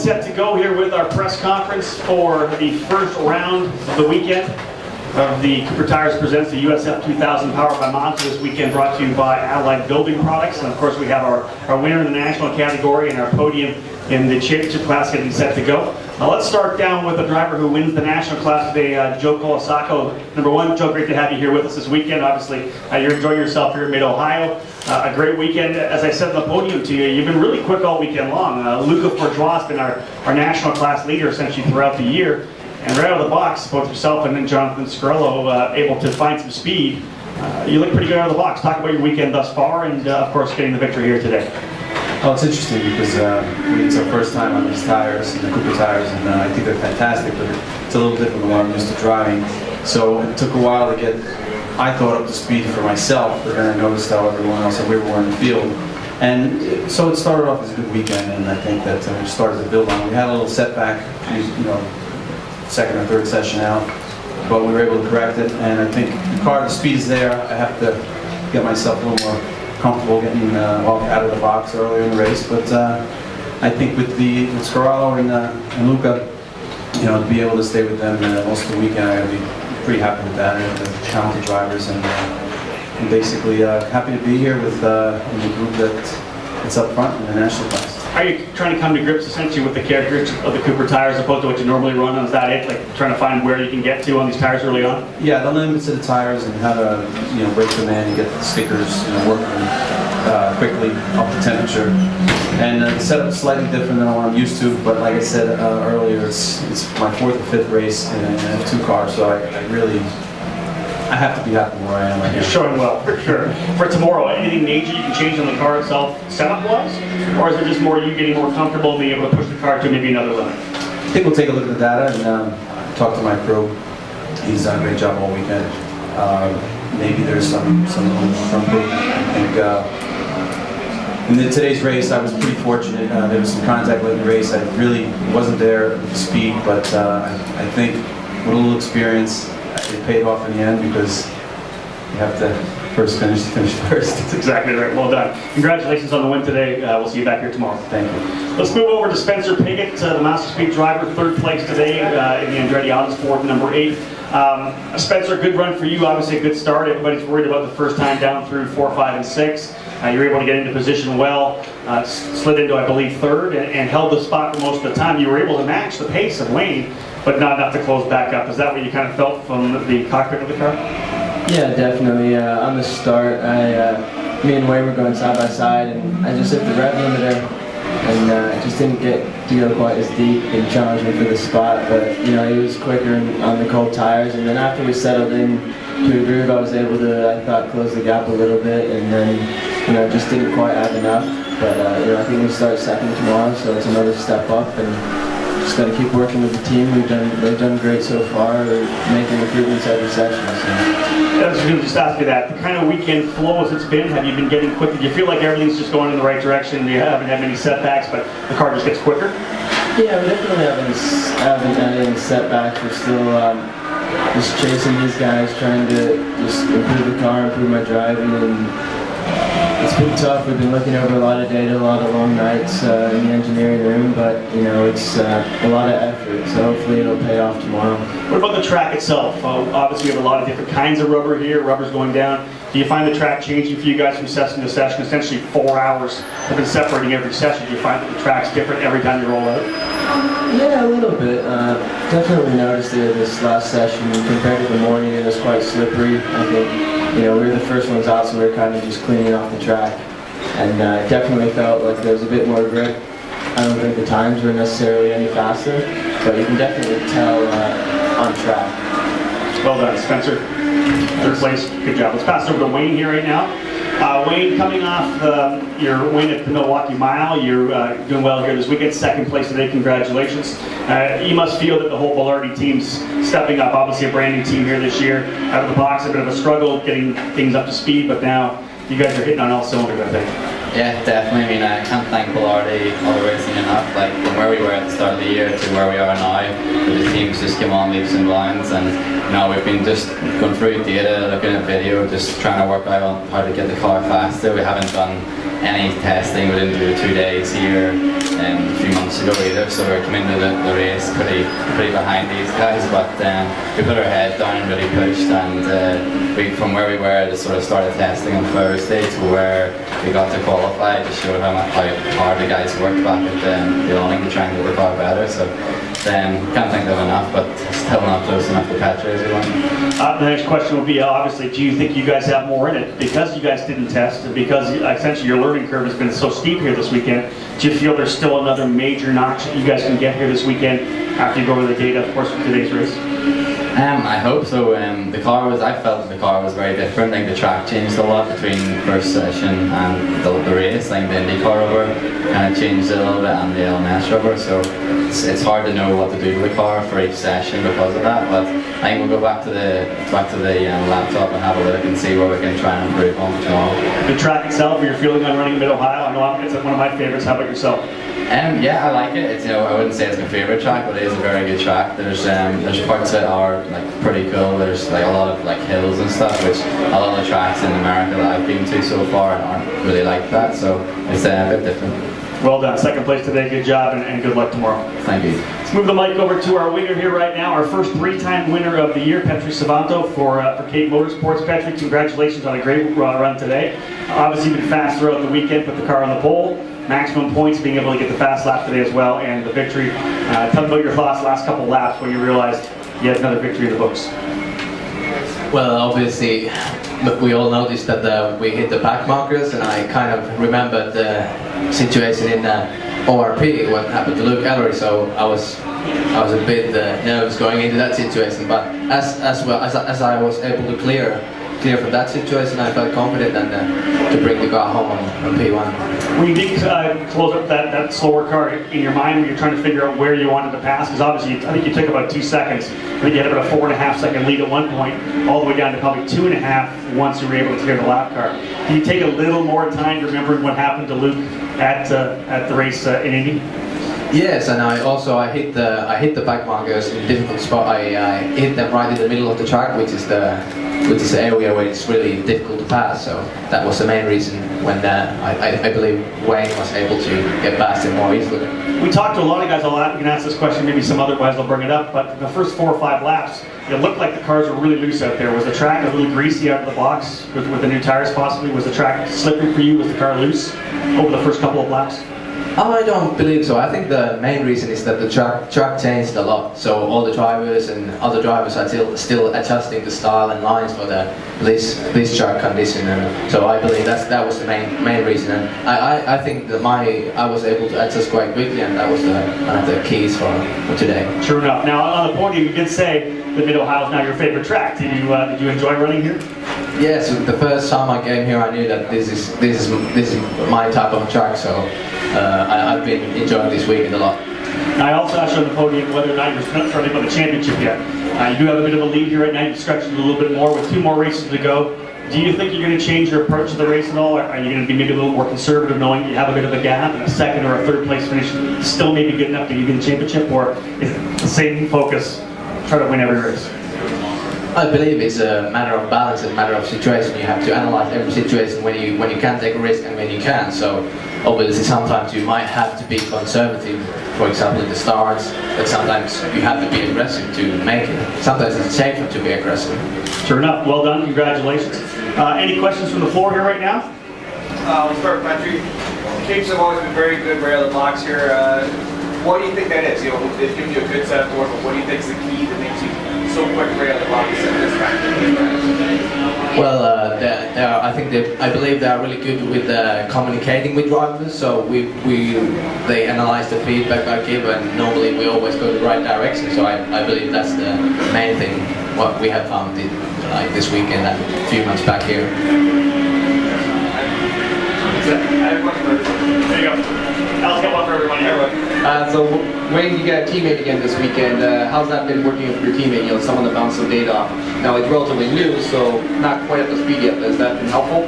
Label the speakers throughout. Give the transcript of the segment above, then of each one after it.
Speaker 1: set to go here with our press conference for the first round of the weekend of the Cooper Tires presents the USF2000 powered by Mazda this weekend, brought to you by Allied Building Products. And of course we have our winner in the national category and our podium in the championship class getting set to go. Now let's start down with the driver who wins the national class today, Joe Colasacco. Number one, Joe, great to have you here with us this weekend. Obviously, you're enjoying yourself here in Mid-Ohio. A great weekend. As I said on the podium to you, you've been really quick all weekend long. Luca Bourgeois has been our national class leader essentially throughout the year. And right out of the box, both yourself and then Jonathan Scarello able to find some speed. You look pretty good out of the box. Talk about your weekend thus far and, of course, getting the victory here today.
Speaker 2: Oh, it's interesting because it's our first time on these tires, the Cooper tires, and I think they're fantastic, but it's a little different than what I'm used to driving. So it took a while to get, I thought, up to speed for myself, but then I noticed how everyone else, we were in the field. And so it started off as a good weekend, and I think that we started to build on. We had a little setback, second or third session out, but we were able to correct it, and I think the speed is there. I have to get myself a little more comfortable getting out of the box earlier in the race, but I think with Scarello and Luca, to be able to stay with them most of the weekend, I'm going to be pretty happy with that. They're talented drivers, and basically happy to be here with in the group that's up front in the national class.
Speaker 1: Are you trying to come to grips essentially with the characteristics of the Cooper tires as opposed to what you normally run? Is that it? Like trying to find where you can get to on these tires early on?
Speaker 2: Yeah, the limits of the tires and how to break them in and get the stickers working quickly up the temperature. And the setup's slightly different than what I'm used to, but like I said earlier, it's my fourth or fifth race in a two car, so I have to be happy where I am right now.
Speaker 1: You're showing well, for sure. For tomorrow, anything major you can change on the car itself setup-wise? Or is it just more you getting more comfortable and being able to push the car to maybe another limit?
Speaker 2: I think we'll take a look at the data and talk to my crew. He's done a great job all weekend. Maybe there's some room for improvement. I think in today's race, I was pretty fortunate. There was some contact late in the race. I really wasn't there with the speed, but I think with a little experience, it paid off in the end because you have to finish first.
Speaker 1: That's exactly right. Well done. Congratulations on the win today. We'll see you back here tomorrow.
Speaker 2: Thank you.
Speaker 1: Let's move over to Spencer Piggott, the Master Speed driver, third place today in the Andretti Autos Ford number 8. Spencer, good run for you. Obviously a good start. Everybody's worried about the first time down through 4, 5, and 6. You were able to get into position well, slid into, I believe, third, and held the spot for most of the time. You were able to match the pace of Wayne, but not enough to close back up. Is that what you kind of felt from the cockpit of the car?
Speaker 3: Yeah, definitely. On the start, me and Wayne were going side by side, and I just hit the rev limiter, and I just didn't get to go quite as deep and challenge me for the spot. But he was quicker on the cold tires, and then after we settled in to a groove, I was able to, I thought, close the gap a little bit, and then just didn't quite have enough. But I think we start second tomorrow, so it's another step up, and just got to keep working with the team. They've done great so far. They're making improvements every session. So.
Speaker 1: I was going to just ask you that. The kind of weekend flow as it's been, have you been getting quicker? Do you feel like everything's just going in the right direction? You haven't had many setbacks, but the car just gets quicker?
Speaker 3: Yeah, we definitely haven't had any setbacks. We're still just chasing these guys, trying to just improve the car, improve my driving, and it's been tough. We've been looking over a lot of data, a lot of long nights in the engineering room, but it's a lot of effort, so hopefully it'll pay off tomorrow.
Speaker 1: What about the track itself? Obviously we have a lot of different kinds of rubber here, rubber's going down. Do you find the track changing for you guys from session to session? Essentially 4 hours have been separating every session. Do you find that the track's different every time you roll out?
Speaker 3: Yeah, a little bit. Definitely noticed it this last session compared to the morning. It was quite slippery. I think we were the first ones out, so we were kind of just cleaning off the track, and it definitely felt like there was a bit more grip. I don't think the times were necessarily any faster, but you can definitely tell on track.
Speaker 1: Well done, Spencer. Third place, good job. Let's pass over to Wayne here right now. Wayne, coming off your win at the Milwaukee Mile, you're doing well here this weekend. Second place today, congratulations. You must feel that the whole Bilardi team's stepping up. Obviously a brand new team here this year. Out of the box, a bit of a struggle getting things up to speed, but now you guys are hitting on all cylinders, I think.
Speaker 4: Yeah, definitely. I mean, I can't thank Bilardi all the racing enough. Like from where we were at the start of the year to where we are now, the team's just come on leaps and bounds, and we've been just going through data, looking at video, just trying to work out how to get the car faster. We haven't done any testing. We didn't do the 2 days here a few months ago either, so we're coming to the race pretty behind these guys, but we put our head down and really pushed, and from where we were at the sort of start of testing on Thursday to where we got to qualify, just showed how hard the guys worked back at the awning to try and get the car better. So can't think of enough, but still not close enough to Petra as we want.
Speaker 1: The next question will be, obviously, do you think you guys have more in it? Because you guys didn't test, and because essentially your learning curve has been so steep here this weekend, do you feel there's still another major notch that you guys can get here this weekend after you go over the data, of course, for today's race?
Speaker 4: I hope so. I felt the car was very different. Like the track changed a lot between first session and the race. Like the IndyCar rubber kind of changed a little bit, and the LMS rubber. So it's hard to know what to do with the car for each session because of that. But I think we'll go back to the laptop and have a look and see where we can try and improve on tomorrow.
Speaker 1: The track itself, your feeling on running Mid-Ohio, I know it's one of my favorites. How about yourself?
Speaker 4: Yeah, I like it. It's, I wouldn't say it's my favorite track, but it is a very good track. There's parts that are like pretty cool. There's like a lot of like hills and stuff, which a lot of the tracks in America that I've been to so far aren't really like that. So it's a bit different.
Speaker 1: Well done. Second place today. Good job, and good luck tomorrow.
Speaker 4: Thank you.
Speaker 1: Let's move the mic over to our winner here right now, our first three-time winner of the year, Petri Savanto for Cape Motorsports. Petri, congratulations on a great run today. Obviously, you've been fast throughout the weekend, put the car on the pole. Maximum points, being able to get the fast lap today as well, and the victory. Tell me about your thoughts the last couple of laps when you realized you had another victory in the books.
Speaker 5: Well, obviously, we all noticed that we hit the back markers, and I kind of remembered the situation in ORP, what happened to Luke Ellery, so I was a bit nervous going into that situation, but as I was able to clear from that situation, I felt confident and to bring the car home on P1.
Speaker 1: When you did close up that slower car in your mind, when you're trying to figure out where you wanted to pass, because obviously I think you took about 2 seconds. I think you had about a 4.5 second lead at one point, all the way down to probably 2.5 once you were able to clear the lap car. Can you take a little more time remembering what happened to Luke at the race in Indy?
Speaker 5: Yes, and I hit the back markers in a difficult spot. I hit them right in the middle of the track, which is the area where it's really difficult to pass. So that was the main reason when I believe Wayne was able to get past it more easily.
Speaker 1: We talked to a lot of guys a lot. You can ask this question, maybe some other guys will bring it up, but the first 4 or 5 laps, it looked like the cars were really loose out there. Was the track a little greasy out of the box with the new tires possibly? Was the track slippery for you? Was the car loose over the first couple of laps?
Speaker 5: I don't believe so. I think the main reason is that the track changed a lot. So all the drivers and other drivers are still adjusting the style and lines for this track condition. And so I believe that was the main reason. And I think that I was able to adjust quite quickly, and that was one of the keys for today.
Speaker 1: True enough. Now on the podium, you did say that Mid-Ohio is now your favorite track. Did you enjoy running here?
Speaker 5: Yes, the first time I came here, I knew that this is my type of track. So I've been enjoying this weekend a lot.
Speaker 1: I also asked you on the podium whether or not you're starting on the championship yet. You do have a bit of a lead here right now. You've stretched it a little bit more with 2 more races to go. Do you think you're going to change your approach to the race at all? Or are you going to be maybe a little more conservative, knowing you have a bit of a gap and a second or a third place finish still maybe good enough to give you the championship? Or is it the same focus, try to win every race?
Speaker 5: I believe it's a matter of balance and a matter of situation. You have to analyze every situation when you can take a risk and when you can. So obviously sometimes you might have to be conservative, for example in the starts, but sometimes you have to be aggressive to make it. Sometimes it's safer to be aggressive.
Speaker 1: Sure enough, well done, congratulations. Any questions from the floor here right now?
Speaker 6: We'll start with Patrick. Capes have always been very good right out of the box here. What do you think that is? You know, they've given you a good set of doors, but what do you think is the key that makes you so quick right out of the box at this track?
Speaker 5: Well, I believe they are really good with communicating with drivers. So they analyze the feedback I give, and normally we always go the right direction. So I believe that's the main thing what we have found this weekend and a few months back here.
Speaker 6: I have a question for everybody.
Speaker 1: There you go. Alex, got one for everybody here.
Speaker 7: So Wayne, you got a teammate again this weekend. How's that been working with your teammate? You know, someone to bounce some data off. Now he's relatively new, so not quite at the speed yet. But has that been helpful?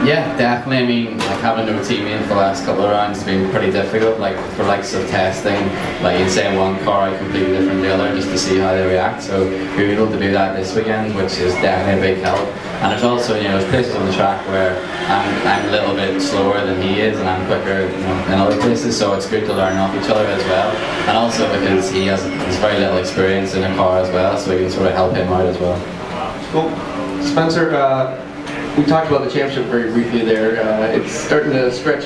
Speaker 4: Yeah, definitely. I mean, like having no teammate for the last couple of rounds has been pretty difficult. Like for likes of testing, like you'd say one car are completely different to the other just to see how they react. So we were able to do that this weekend, which is definitely a big help. And there's also, you know, there's places on the track where I'm a little bit slower than he is, and I'm quicker, you know, in other places. So it's good to learn off each other as well. And also because he's very little experience in a car as well, so we can sort of help him out as well.
Speaker 7: Cool. Spencer, we talked about the championship very briefly there. It's starting to stretch out.